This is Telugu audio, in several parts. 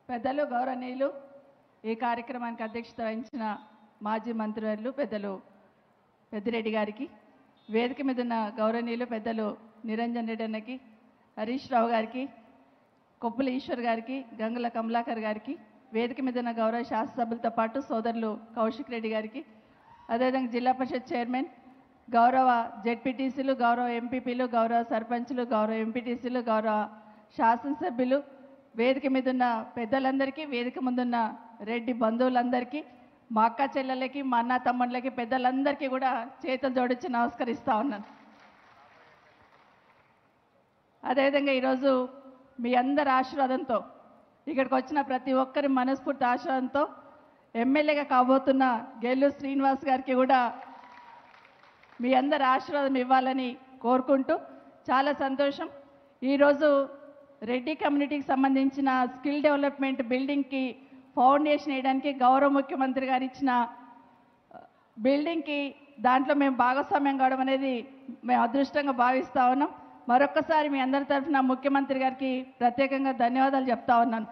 పెద్దలు గౌరవనీయులు ఈ కార్యక్రమానికి అధ్యక్షత వహించిన మాజీ మంత్రివర్యులు పెద్దలు పెద్దిరెడ్డి గారికి, వేదిక మీద ఉన్న గౌరవనీయులు పెద్దలు నిరంజన్ రెడ్డి అన్నకి, హరీష్ రావు గారికి, కొప్పుల ఈశ్వర్ గారికి, గంగుల కమలాకర్ గారికి, వేదిక మీద ఉన్న గౌరవ శాసనసభ్యులతో పాటు సోదరులు కౌశిక్ రెడ్డి గారికి, అదేవిధంగా జిల్లా పరిషత్ చైర్మన్, గౌరవ జెడ్పీటీసీలు, గౌరవ ఎంపీపీలు, గౌరవ సర్పంచ్లు, గౌరవ ఎంపీటీసీలు, గౌరవ శాసనసభ్యులు, వేదిక మీద ఉన్న పెద్దలందరికీ, వేదిక ముందున్న రెడ్డి బంధువులందరికీ, మా అక్క చెల్లెలకి, మా అన్న తమ్ముళ్ళకి, పెద్దలందరికీ కూడా చేతులు జోడించి నమస్కరిస్తూ ఉన్నాను. అదేవిధంగా ఈరోజు మీ అందరి ఆశీర్వాదంతో, ఇక్కడికి వచ్చిన ప్రతి ఒక్కరి మనస్ఫూర్తి ఆశీర్వాదంతో ఎమ్మెల్యేగా కాబోతున్న గెల్లు శ్రీనివాస్ గారికి కూడా మీ అందరి ఆశీర్వాదం ఇవ్వాలని కోరుకుంటూ, చాలా సంతోషం. ఈరోజు రెడ్డి కమ్యూనిటీకి సంబంధించిన స్కిల్ డెవలప్మెంట్ బిల్డింగ్కి ఫౌండేషన్ వేయడానికి గౌరవ ముఖ్యమంత్రి గారు ఇచ్చిన బిల్డింగ్కి దాంట్లో మేము భాగస్వామ్యం కావడం అనేది మేము అదృష్టంగా భావిస్తూ ఉన్నాం. మరొక్కసారి మీ అందరి తరఫున ముఖ్యమంత్రి గారికి ప్రత్యేకంగా ధన్యవాదాలు చెప్తా ఉన్నాను.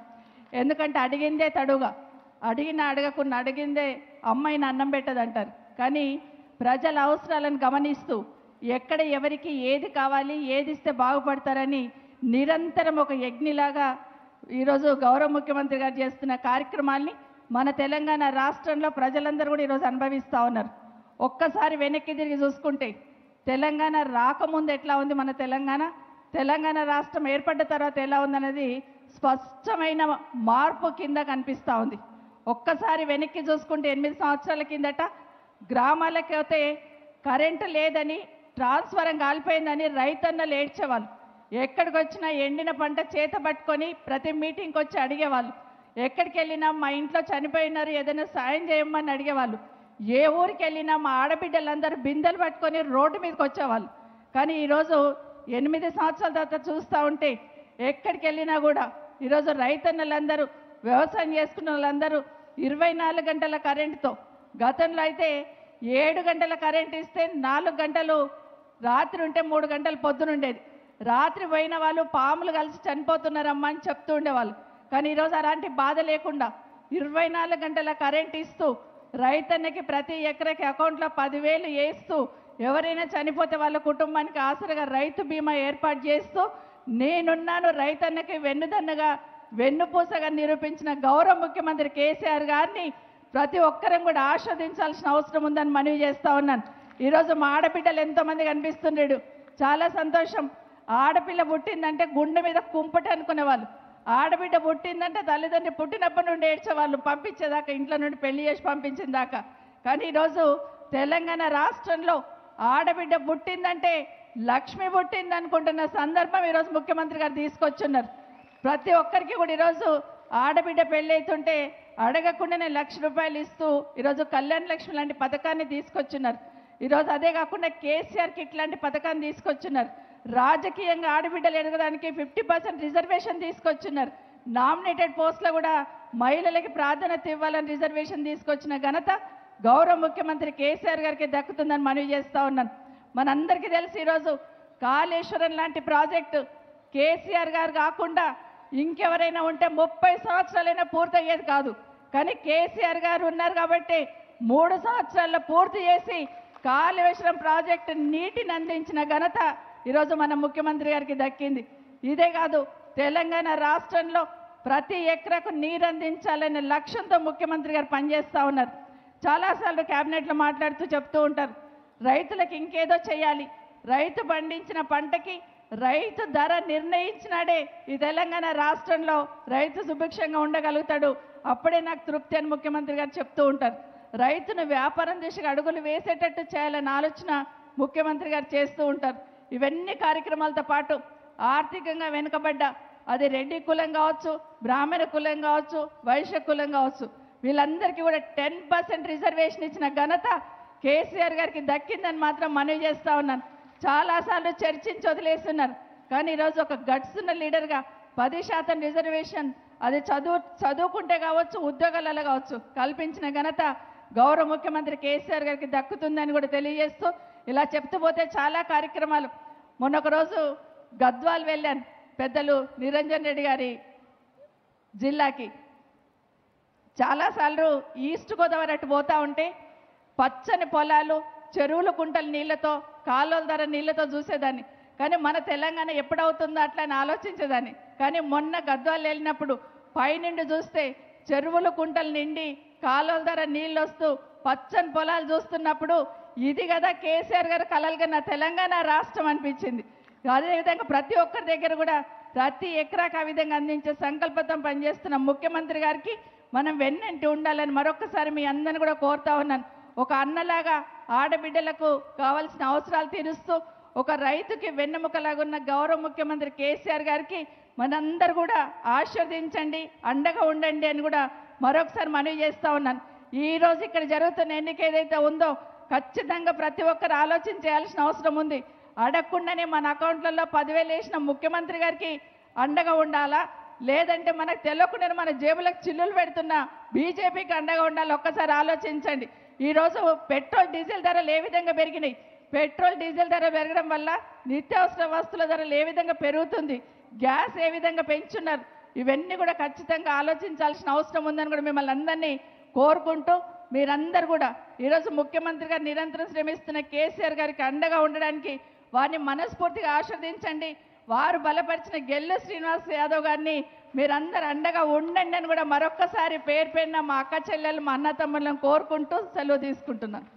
ఎందుకంటే అడిగిందే తడుగా, అడగకుండా అడిగిందే అమ్మాయిని అన్నం పెట్టదంటారు. కానీ ప్రజల అవసరాలను గమనిస్తూ ఎక్కడ ఎవరికి ఏది కావాలి, ఏది ఇస్తే బాగుపడతారని నిరంతరం ఒక యజ్ఞిలాగా ఈరోజు గౌరవ ముఖ్యమంత్రి గారు చేస్తున్న కార్యక్రమాల్ని మన తెలంగాణ రాష్ట్రంలో ప్రజలందరూ కూడా ఈరోజు అనుభవిస్తూ ఉన్నారు. ఒక్కసారి వెనక్కి తిరిగి చూసుకుంటే తెలంగాణ రాకముందు ఎట్లా ఉంది మన తెలంగాణ రాష్ట్రం ఏర్పడ్డ తర్వాత ఎలా ఉందనేది స్పష్టమైన మార్పు కింద కనిపిస్తూ ఉంది. ఒక్కసారి వెనక్కి చూసుకుంటే 8 సంవత్సరాల కిందట గ్రామాలకు అయితే కరెంటు లేదని, ట్రాన్స్ఫారం కాలిపోయిందని రైతన్నలు ఏడ్చేవాళ్ళు. ఎక్కడికి వచ్చినా ఎండిన పంట చేత పట్టుకొని ప్రతి మీటింగ్కి వచ్చి అడిగేవాళ్ళు. ఎక్కడికి వెళ్ళినా మా ఇంట్లో చనిపోయినారు, ఏదైనా సాయం చేయమని అడిగేవాళ్ళు. ఏ ఊరికి వెళ్ళినా మా ఆడబిడ్డలందరూ బిందెలు పట్టుకొని రోడ్డు మీదకి వచ్చేవాళ్ళు. కానీ ఈరోజు 8 సంవత్సరాల తర్వాత చూస్తూ ఉంటే ఎక్కడికి వెళ్ళినా కూడా ఈరోజు రైతన్నలందరూ, వ్యవసాయం చేసుకున్న వాళ్ళందరూ 24 గంటల కరెంటుతో, గతంలో అయితే 7 గంటల కరెంట్ ఇస్తే 4 గంటలు రాత్రి ఉంటే 3 గంటలు పొద్దునుండేది. రాత్రి పోయిన వాళ్ళు పాములు కలిసి చనిపోతున్నారమ్మా అని చెప్తూ ఉండేవాళ్ళు. కానీ ఈరోజు అలాంటి బాధ లేకుండా 24 గంటల కరెంట్ ఇస్తూ, రైతన్నకి ప్రతి ఎకరాకి అకౌంట్లో 10,000 వేస్తూ, ఎవరైనా చనిపోతే వాళ్ళ కుటుంబానికి ఆసరగా రైతు బీమా ఏర్పాటు చేస్తూ, నేనున్నాను రైతన్నకి వెన్నుదన్నుగా, వెన్నుపూసగా నిరూపించిన గౌరవ ముఖ్యమంత్రి కేసీఆర్ గారిని ప్రతి ఒక్కరం కూడా ఆస్వాదించాల్సిన అవసరం ఉందని మనవి చేస్తూ ఉన్నాను. ఈరోజు మా ఆడబిడ్డలు ఎంతోమంది కనిపిస్తున్నాడు, చాలా సంతోషం. ఆడపిల్ల పుట్టిందంటే గుండె మీద కుంపటి అనుకునేవాళ్ళు. ఆడబిడ్డ పుట్టిందంటే తల్లిదండ్రులు పుట్టినప్పటి నుండి ఏడ్చేవాళ్ళు, పంపించేదాకా, ఇంట్లో నుండి పెళ్లి చేసి పంపించిన దాకా. కానీ ఈరోజు తెలంగాణ రాష్ట్రంలో ఆడబిడ్డ పుట్టిందంటే లక్ష్మి పుట్టింది అనుకుంటున్న సందర్భం ఈరోజు ముఖ్యమంత్రి గారు తీసుకొచ్చున్నారు. ప్రతి ఒక్కరికి కూడా ఈరోజు ఆడబిడ్డ పెళ్ళి అవుతుంటే అడగకుండానే ₹1,00,000 ఇస్తూ ఈరోజు కళ్యాణ లక్ష్మి లాంటి పథకాన్ని తీసుకొచ్చున్నారు. ఈరోజు అదే కాకుండా కేసీఆర్ కిట్ లాంటి పథకాన్ని తీసుకొచ్చున్నారు. రాజకీయంగా ఆడబిడ్డలు ఎదగడానికి 50% రిజర్వేషన్ తీసుకొచ్చున్నారు. నామినేటెడ్ పోస్టులో కూడా మహిళలకి ప్రాధాన్యత ఇవ్వాలని రిజర్వేషన్ తీసుకొచ్చిన ఘనత గౌరవ ముఖ్యమంత్రి కేసీఆర్ గారికి దక్కుతుందని మనవి చేస్తూ ఉన్నాను. మనందరికీ తెలిసి ఈరోజు కాళేశ్వరం లాంటి ప్రాజెక్టు కేసీఆర్ గారు కాకుండా ఇంకెవరైనా ఉంటే 30 సంవత్సరాలైనా పూర్తయ్యేది కాదు. కానీ కేసీఆర్ గారు ఉన్నారు కాబట్టి 3 సంవత్సరాల్లో పూర్తి చేసి కాళేశ్వరం ప్రాజెక్టు నీటిని అందించిన ఘనత ఈరోజు మన ముఖ్యమంత్రి గారికి దక్కింది. ఇదే కాదు, తెలంగాణ రాష్ట్రంలో ప్రతి ఎకరాకు నీరు అందించాలనే లక్ష్యంతో ముఖ్యమంత్రి గారు పనిచేస్తూ ఉన్నారు. చాలాసార్లు క్యాబినెట్లో మాట్లాడుతూ చెప్తూ ఉంటారు, రైతులకు ఇంకేదో చేయాలి, రైతు పండించిన పంటకి రైతు ధర నిర్ణయించినాడే ఈ తెలంగాణ రాష్ట్రంలో రైతు సుభిక్షంగా ఉండగలుగుతాడు, అప్పుడే నాకు తృప్తి అని ముఖ్యమంత్రి గారు చెప్తూ ఉంటారు. రైతును వ్యాపారం దిశగా అడుగులు వేసేటట్టు చేయాలన్న ఆలోచన ముఖ్యమంత్రి గారు చేస్తూ ఉంటారు. ఇవన్నీ కార్యక్రమాలతో పాటు ఆర్థికంగా వెనుకబడ్డ, అది రెడ్డి కులం కావచ్చు, బ్రాహ్మణ కులం కావచ్చు, వైశ్య కులం కావచ్చు, వీళ్ళందరికీ కూడా 10% రిజర్వేషన్ ఇచ్చిన ఘనత కేసీఆర్ గారికి దక్కిందని మాత్రం మనవి చేస్తూ ఉన్నాను. చాలాసార్లు చర్చించి వదిలేస్తున్నారు. కానీ ఈరోజు ఒక గట్స్ ఉన్న లీడర్గా 10% రిజర్వేషన్, అది చదువుకుంటే కావచ్చు, ఉద్యోగాలలో కావచ్చు, కల్పించిన ఘనత గౌరవ ముఖ్యమంత్రి కేసీఆర్ గారికి దక్కుతుందని కూడా తెలియజేస్తూ, ఇలా చెప్తూ పోతే చాలా కార్యక్రమాలు. మొన్నొక రోజు గద్వాల్ వెళ్ళాను పెద్దలు నిరంజన్ రెడ్డి గారి జిల్లాకి. చాలాసార్లు ఈస్ట్ గోదావరి అటు పోతా ఉంటే పచ్చని పొలాలు, చెరువులు, కుంటల నీళ్లతో, కాలువల ధర నీళ్లతో చూసేదాన్ని. కానీ మన తెలంగాణ ఎప్పుడవుతుందో అట్లా అని ఆలోచించేదాన్ని. కానీ మొన్న గద్వాలు వెళ్ళినప్పుడు పైనుండి చూస్తే చెరువులు, కుంటలు నిండి కాలువల ధర నీళ్ళు వస్తూ పచ్చని పొలాలు చూస్తున్నప్పుడు ఇది కదా కేసీఆర్ గారు కలలుగా తెలంగాణ రాష్ట్రం అనిపించింది. అదేవిధంగా ప్రతి ఒక్కరి దగ్గర కూడా ప్రతి ఎకరాకు ఆ విధంగా అందించే సంకల్పంతో పనిచేస్తున్న ముఖ్యమంత్రి గారికి మనం వెన్నంటి ఉండాలని మరొకసారి మీ అందరిని కూడా కోరుతా ఉన్నాను. ఒక అన్నలాగా ఆడబిడ్డలకు కావాల్సిన అవసరాలు తీరుస్తూ ఒక రైతుకి వెన్నెముకలాగా ఉన్న గౌరవ ముఖ్యమంత్రి కేసీఆర్ గారికి మనందరూ కూడా ఆశీర్వదించండి, అండగా ఉండండి అని కూడా మరొకసారి మనవి చేస్తూ ఉన్నాను. ఈరోజు ఇక్కడ జరుగుతున్న ఎన్నిక ఏదైతే ఉందో ఖచ్చితంగా ప్రతి ఒక్కరు ఆలోచించాల్సిన అవసరం ఉంది. అడగకుండానే మన అకౌంట్లలో 10,000 వేసిన ముఖ్యమంత్రి గారికి అండగా ఉండాలా, లేదంటే మనకు తెలియకుండా మన జేబులకు చిల్లులు పెడుతున్న బీజేపీకి అండగా ఉండాలి? ఒక్కసారి ఆలోచించండి. ఈరోజు పెట్రోల్, డీజిల్ ధరలు ఏ విధంగా పెరిగినాయి? పెట్రోల్, డీజిల్ ధర పెరగడం వల్ల నిత్యావసర వస్తువుల ధరలు ఏ విధంగా పెరుగుతుంది, గ్యాస్ ఏ విధంగా పెంచున్నారు, ఇవన్నీ కూడా ఖచ్చితంగా ఆలోచించాల్సిన అవసరం ఉందని కూడా మిమ్మల్ని అందరినీ కోరుకుంటూ, మీరందరూ కూడా ఈరోజు ముఖ్యమంత్రి గారు నిరంతరం శ్రమిస్తున్న కేసీఆర్ గారికి అండగా ఉండడానికి వారిని మనస్ఫూర్తిగా ఆశీర్వదించండి. వారు బలపరిచిన గెల్లు శ్రీనివాస్ యాదవ్ గారిని మీరందరూ అండగా ఉండండి అని కూడా మరొక్కసారి పేరు పేరున మా అక్క చెల్లెలు, మా అన్న తమ్ముళ్ళని కోరుకుంటూ సెలవు తీసుకుంటున్నాను.